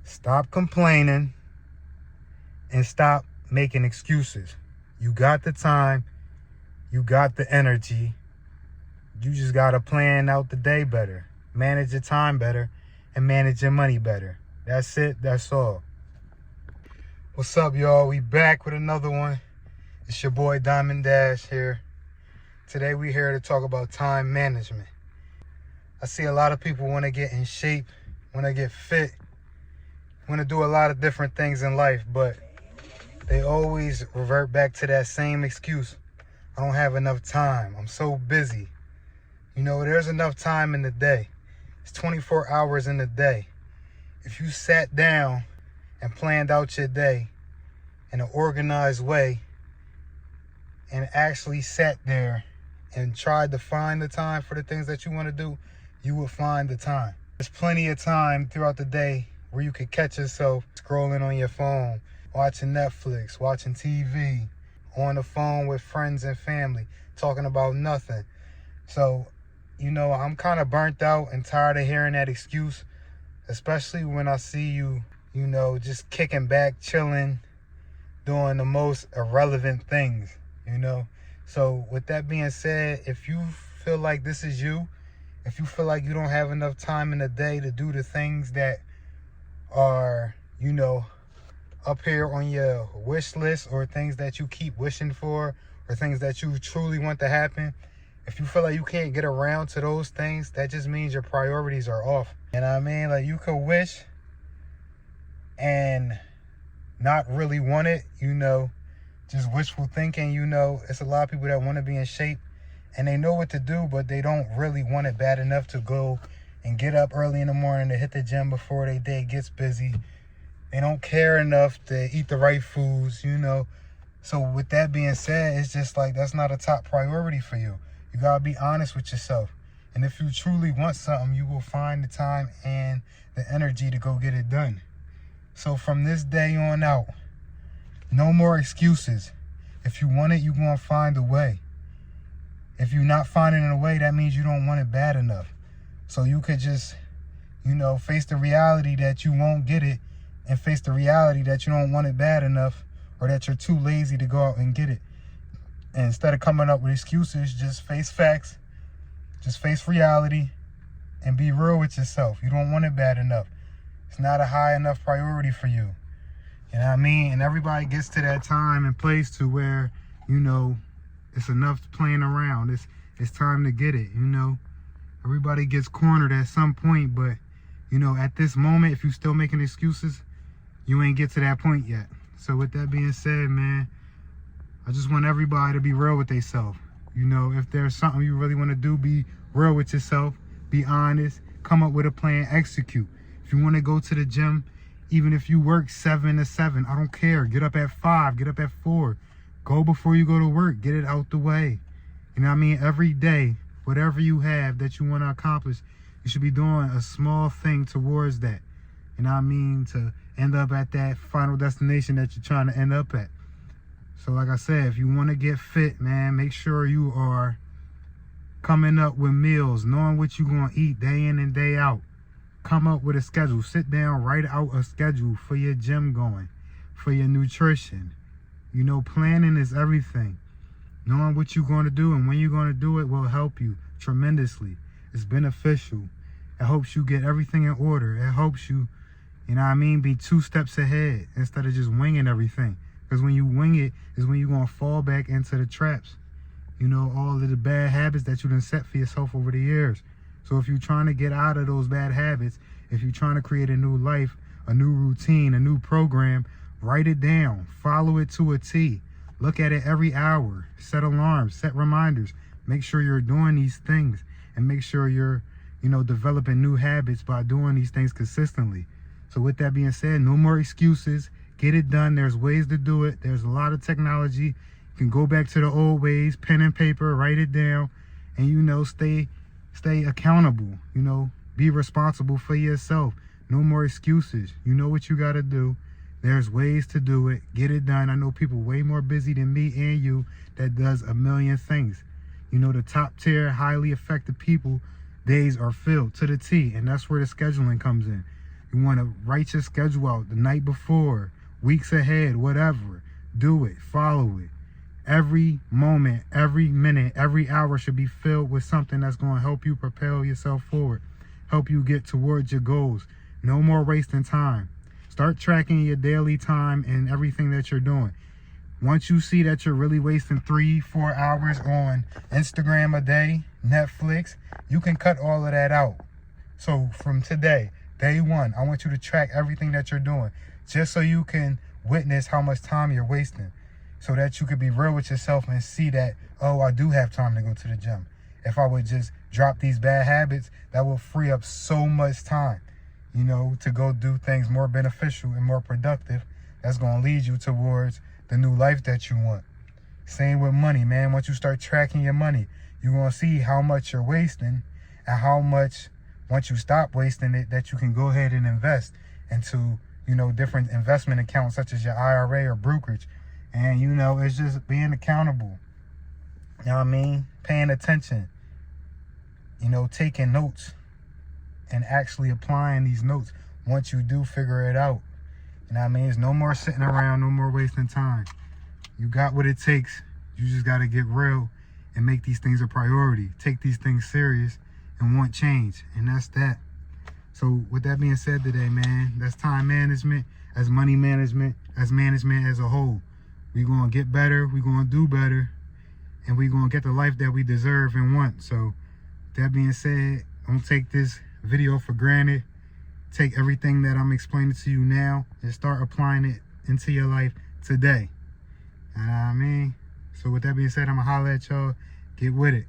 Stop complaining and stop making excuses. You got the time. You got the energy. You just got to plan out the day better. Manage your time better and manage your money better. That's it. That's all. What's up, y'all? We back with another one. It's your boy Diamond Dash here. Today we here to talk about time management. I see a lot of people want to get in shape, want to get fit, want to do a lot of different things in life, but they always revert back to that same excuse. I don't have enough time. I'm so busy. You know, there's enough time in the day. It's 24 hours in the day. If you sat down and planned out your day in an organized way and actually sat there and tried to find the time for the things that you want to do, you will find the time. There's plenty of time throughout the day where you could catch yourself scrolling on your phone, watching Netflix, watching TV, on the phone with friends and family, talking about nothing. So, you know, I'm kind of burnt out and tired of hearing that excuse, especially when I see you, you know, just kicking back, chilling, doing the most irrelevant things, you know. So with that being said, if you feel like this is you, if you feel like you don't have enough time in the day to do the things that are, you know, up here on your wish list, or things that you keep wishing for, or things that you truly want to happen, if you feel like you can't get around to those things, that just means your priorities are off. And I mean, like, you could wish and not really want it, you know, just wishful thinking. You know, it's a lot of people that want to be in shape and they know what to do, but they don't really want it bad enough to go and get up early in the morning to hit the gym before their day gets busy. They don't care enough to eat the right foods, you know. So with that being said, it's just like, that's not a top priority for you. You gotta be honest with yourself. And if you truly want something, you will find the time and the energy to go get it done. So from this day on out, no more excuses. If you want it, you're gonna find a way. If you're not finding a way, that means you don't want it bad enough. So you could just, you know, face the reality that you won't get it, and face the reality that you don't want it bad enough, or that you're too lazy to go out and get it. And instead of coming up with excuses, just face facts, just face reality, and be real with yourself. You don't want it bad enough. It's not a high enough priority for you. You know what I mean? And everybody gets to that time and place to where, you know, it's enough playing around. It's time to get it, you know. Everybody gets cornered at some point, but, you know, at this moment, if you're still making excuses, you ain't get to that point yet. So with that being said, man, I just want everybody to be real with themselves. You know, if there's something you really want to do, be real with yourself, be honest, come up with a plan, execute. If you want to go to the gym, even if you work 7 to 7, I don't care. Get up at 5, get up at 4. Go before you go to work, get it out the way. You know what I mean? Every day, whatever you have that you want to accomplish, you should be doing a small thing towards that. You know what I mean? To end up at that final destination that you're trying to end up at. So like I said, if you want to get fit, man, make sure you are coming up with meals, knowing what you're going to eat day in and day out. Come up with a schedule. Sit down, write out a schedule for your gym going, for your nutrition. You know, planning is everything. Knowing what you're going to do and when you're going to do it will help you tremendously. It's beneficial. It helps you get everything in order. It helps you, you know what I mean, be 2 steps ahead instead of just winging everything. Because when you wing it is when you're going to fall back into the traps. You know, all of the bad habits that you done set for yourself over the years. So if you're trying to get out of those bad habits, if you're trying to create a new life, a new routine, a new program, write it down, follow it to a T. Look at it every hour, set alarms, set reminders. Make sure you're doing these things and make sure you're, you know, developing new habits by doing these things consistently. So with that being said, no more excuses. Get it done. There's ways to do it. There's a lot of technology. You can go back to the old ways, pen and paper, write it down, and, you know, stay accountable. You know, be responsible for yourself. No more excuses. You know what you got to do. There's ways to do it. Get it done. I know people way more busy than me and you that does a million things. You know, the top tier, highly effective people, days are filled to the T, and that's where the scheduling comes in. You want to write your schedule out the night before, weeks ahead, whatever. Do it. Follow it. Every moment, every minute, every hour should be filled with something that's going to help you propel yourself forward, help you get towards your goals. No more wasting time. Start tracking your daily time and everything that you're doing. Once you see that you're really wasting 3-4 hours on Instagram a day, Netflix, you can cut all of that out. So from today, day one, I want you to track everything that you're doing, just so you can witness how much time you're wasting, so that you could be real with yourself and see that, oh, I do have time to go to the gym. If I would just drop these bad habits, that will free up so much time, you know, to go do things more beneficial and more productive. That's going to lead you towards the new life that you want. Same with money, man. Once you start tracking your money, you're going to see how much you're wasting and how much, once you stop wasting it, that you can go ahead and invest into, you know, different investment accounts such as your IRA or brokerage. And, you know, it's just being accountable. You know what I mean? Paying attention. You know, taking notes and actually applying these notes once you do figure it out. You know what I mean? There's no more sitting around, no more wasting time. You got what it takes. You just got to get real and make these things a priority. Take these things serious and want change. And that's that. So with that being said today, man, that's time management, as money management, as management as a whole. We're going to get better. We're going to do better. And we're going to get the life that we deserve and want. So that being said, don't take this video for granted. Take everything that I'm explaining to you now and start applying it into your life today. You know what I mean? So with that being said, I'm going to holler at y'all. Get with it.